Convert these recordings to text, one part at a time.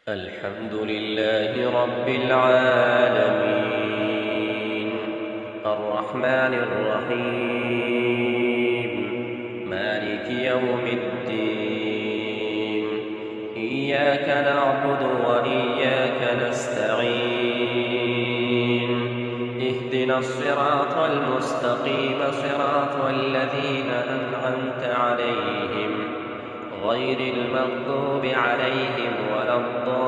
الحمد لله رب العالمين الرحمن الرحيم مالك يوم الدين إياك نعبد وإياك نستعين اهدنا الصراط المستقيم صراط الذين أنعمت عليهم غير المغضوب عليهم ولا الضالين.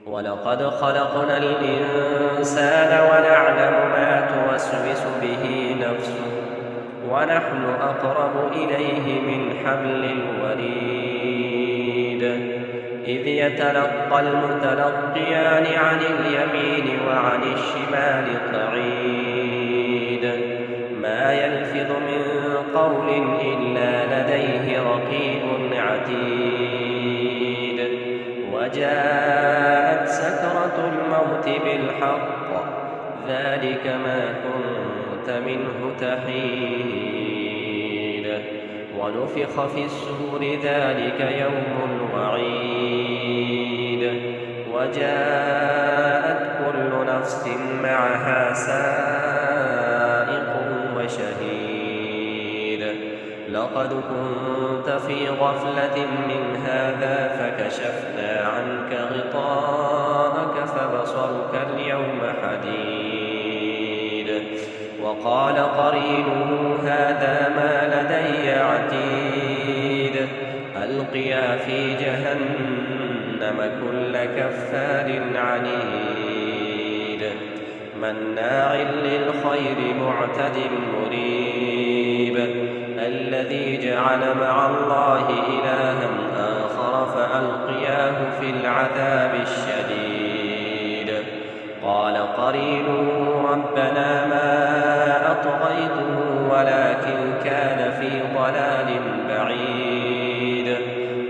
ولقد خلقنا الإنسان ونعلم ما توسوس به نفسه ونحن أقرب إليه من حبل الوريد إذ يتلقى المتلقيان عن اليمين وعن الشمال قعيد ما يلفظ من قول إلا لديه رقيب عتيد وجاءت سكرة الموت بالحق ذلك ما كنت منه تحيد ونفخ في الصور ذلك يوم الوعيد وجاءت كل نفس معها سائق وشهيد لقد كنت في غفلة من هذا فكشفنا عنك غطاءك فبصرك اليوم حديد وقال قرينه هذا ما لدي عتيد ألقيا في جهنم كل كفار عنيد مناع للخير معتد مريب الذي جعل مع الله إلها آخر فألقياه في العذاب الشديد قال قرينه ربنا ما أطغيته ولكن كان في ضلال بعيد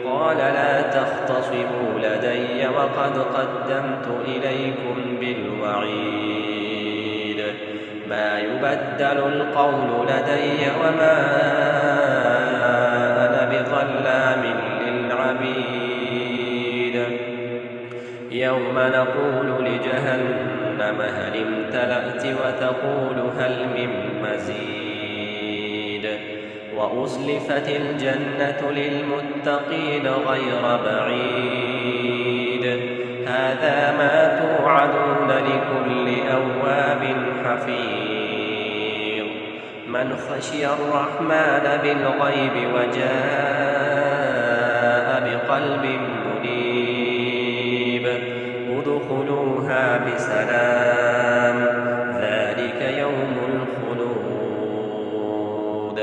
قال لا تختصموا لدي وقد قدمت إليكم بالوعيد ما يبدل القول لدي وما أنا بظلام للعبيد يوم نقول لجهنم هل امتلأت وتقول هل من مزيد وأزلفت الجنة للمتقين غير بعيد هذا ما توعدون لكل أواب حفيظ من خشي الرحمن بالغيب وجاء بقلب منيب ادخلوها بسلام ذلك يوم الخلود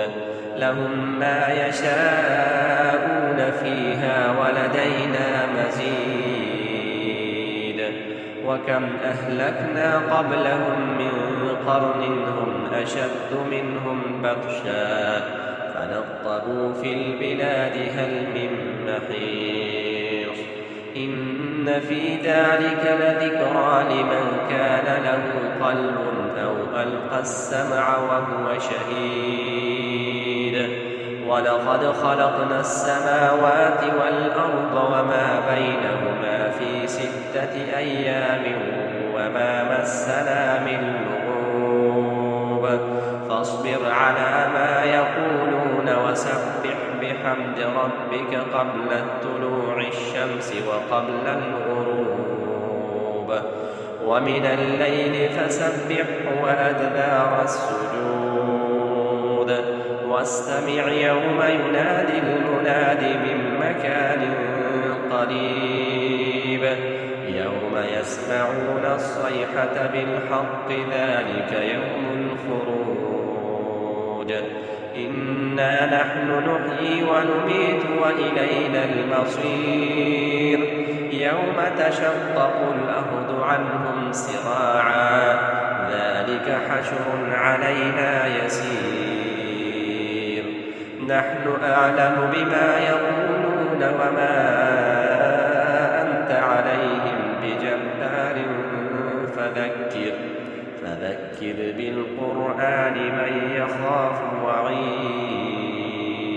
لهم ما يشاءون فيها ولدينا مزيد وكم أهلكنا قبلهم من قرن هم أشد منهم بطشا فنقبوا في البلاد هل من محيص إن في ذلك لذكرى لمن كان له قلب أو ألقى السمع وهو شهيد ولقد خلقنا السماوات والأرض وما بينهما في 6 أيام وما مسنا من لغوب فاصبر على ما يقولون وسبح بحمد ربك قبل طلوع الشمس وقبل الغروب ومن الليل فسبحه وأدبار السجود واستمع يوم ينادي المناد من مكان قريب يوم يسمعون الصيحة بالحق ذلك يوم الخروج إنا نحن نحيي ونميت وإلينا المصير يوم تشقق الأرض عنهم سراعا ذلك حشر علينا يسير نحن أعلم بما يقولون وما أنت عليهم بجبار فذكر بالقرآن من يخاف وعيد